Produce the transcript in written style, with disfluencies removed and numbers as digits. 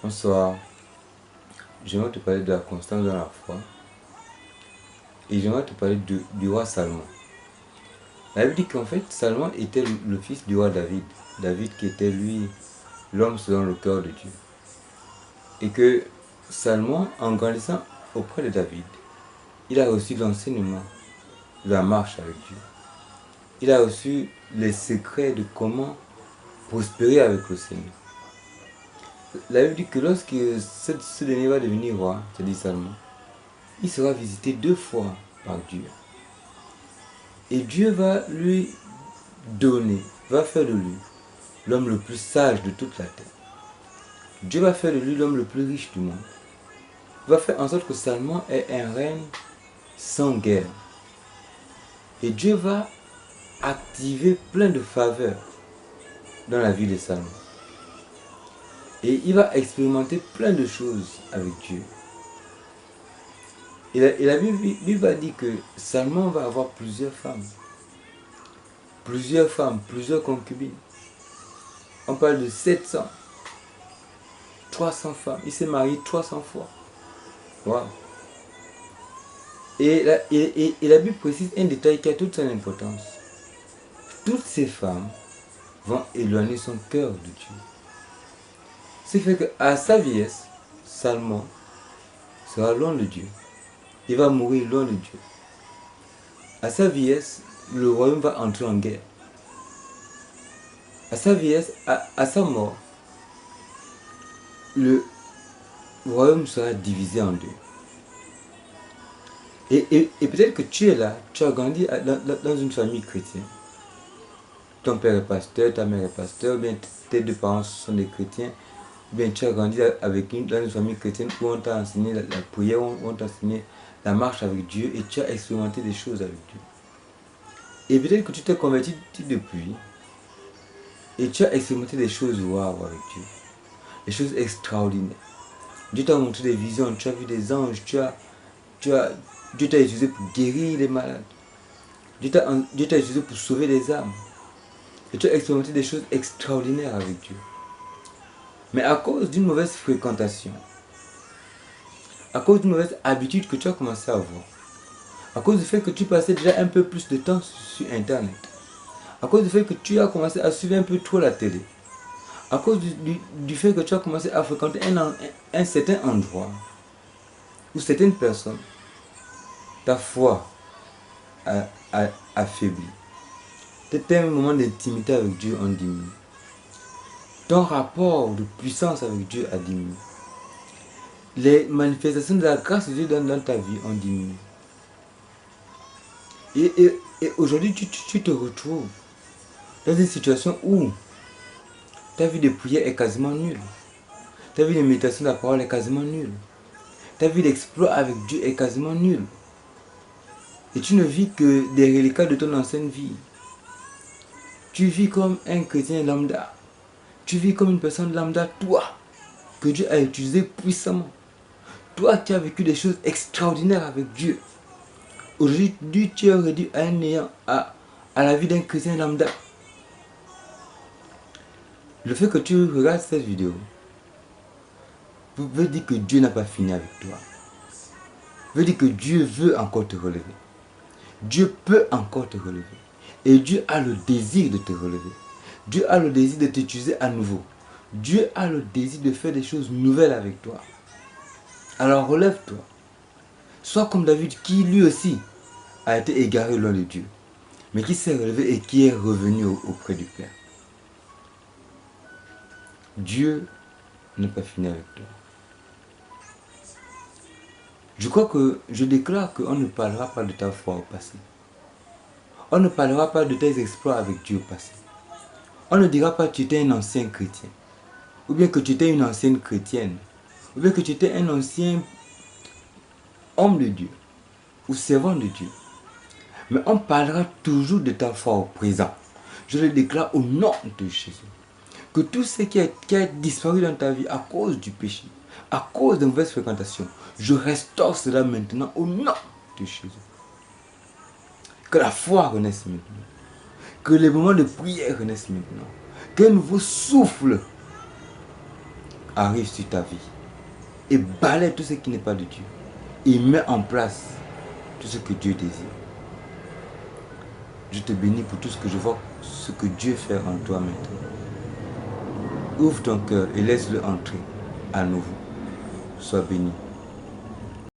Bonsoir, j'aimerais te parler de la constance dans la foi et j'aimerais te parler du roi Salomon. La Bible dit qu'en fait, Salomon était le fils du roi David. David qui était lui l'homme selon le cœur de Dieu. Et que Salomon, en grandissant auprès de David, il a reçu l'enseignement de la marche avec Dieu. Il a reçu les secrets de comment prospérer avec le Seigneur. La Bible dit que lorsque ce dernier va devenir roi, c'est-à-dire Salomon, il sera visité 2 fois par Dieu. Et Dieu va lui donner, va faire de lui l'homme le plus sage de toute la terre. Dieu va faire de lui l'homme le plus riche du monde. Il va faire en sorte que Salomon ait un règne sans guerre. Et Dieu va activer plein de faveurs dans la vie de Salomon. Et il va expérimenter plein de choses avec Dieu. Et la Bible va dire que Salomon va avoir plusieurs femmes, plusieurs concubines. On parle de 700, 300 femmes. Il s'est marié 300 fois. Wow. Et la Bible précise un détail qui a toute son importance. Toutes ces femmes vont éloigner son cœur de Dieu. Ce qui fait qu'à sa vieillesse, Salomon sera loin de Dieu. Il va mourir loin de Dieu. À sa vieillesse, le royaume va entrer en guerre. À sa vieillesse, à sa mort, le royaume sera divisé en deux. Et peut-être que tu es là, tu as grandi dans une famille chrétienne. Ton père est pasteur, ta mère est pasteur, bien tes 2 parents sont des chrétiens, bien tu as grandi dans une famille chrétienne où on t'a enseigné la prière, où on t'a enseigné la marche avec Dieu et tu as expérimenté des choses avec Dieu. Et peut-être que tu t'es converti depuis et tu as expérimenté des choses waouh avec Dieu, des choses extraordinaires. Dieu t'a montré des visions, tu as vu des anges, Dieu t'a utilisé pour guérir les malades. Dieu t'a utilisé pour sauver des âmes. Et tu as expérimenté des choses extraordinaires avec Dieu. Mais à cause d'une mauvaise fréquentation, à cause d'une mauvaise habitude que tu as commencé à avoir, à cause du fait que tu passais déjà un peu plus de temps sur Internet, à cause du fait que tu as commencé à suivre un peu trop la télé, à cause du fait que tu as commencé à fréquenter un certain endroit où certaines personnes, ta foi a affaibli. Tes moments d'intimité avec Dieu ont diminué. Ton rapport de puissance avec Dieu a diminué. Les manifestations de la grâce de Dieu dans ta vie ont diminué. Et aujourd'hui, tu te retrouves dans une situation où ta vie de prière est quasiment nulle. Ta vie de méditation de la parole est quasiment nulle. Ta vie d'exploit avec Dieu est quasiment nulle. Et tu ne vis que des reliquats de ton ancienne vie. Tu vis comme un chrétien lambda. Tu vis comme une personne lambda, toi, que Dieu a utilisé puissamment. Toi qui as vécu des choses extraordinaires avec Dieu. Aujourd'hui, tu es réduit à un néant, à la vie d'un chrétien lambda. Le fait que tu regardes cette vidéo veut dire que Dieu n'a pas fini avec toi. Veut dire que Dieu veut encore te relever. Dieu peut encore te relever. Et Dieu a le désir de te relever. Dieu a le désir de t'utiliser à nouveau. Dieu a le désir de faire des choses nouvelles avec toi. Alors relève-toi. Sois comme David qui lui aussi a été égaré loin de Dieu. Mais qui s'est relevé et qui est revenu auprès du Père. Dieu n'a pas fini avec toi. Je déclare qu'on ne parlera pas de ta foi au passé. On ne parlera pas de tes exploits avec Dieu au passé. On ne dira pas que tu étais un ancien chrétien. Ou bien que tu étais une ancienne chrétienne. Ou bien que tu étais un ancien homme de Dieu. Ou servant de Dieu. Mais on parlera toujours de ta foi au présent. Je le déclare au nom de Jésus. Que tout ce qui a disparu dans ta vie à cause du péché, à cause de mauvaises fréquentations, je restaure cela maintenant au nom de Jésus. Que la foi renaisse maintenant. Que les moments de prière renaissent maintenant. Qu'un nouveau souffle arrive sur ta vie et balaie tout ce qui n'est pas de Dieu et met en place tout ce que Dieu désire. Je te bénis pour tout ce que je vois, ce que Dieu fait en toi maintenant. Ouvre ton cœur et laisse-le entrer à nouveau. Sois béni.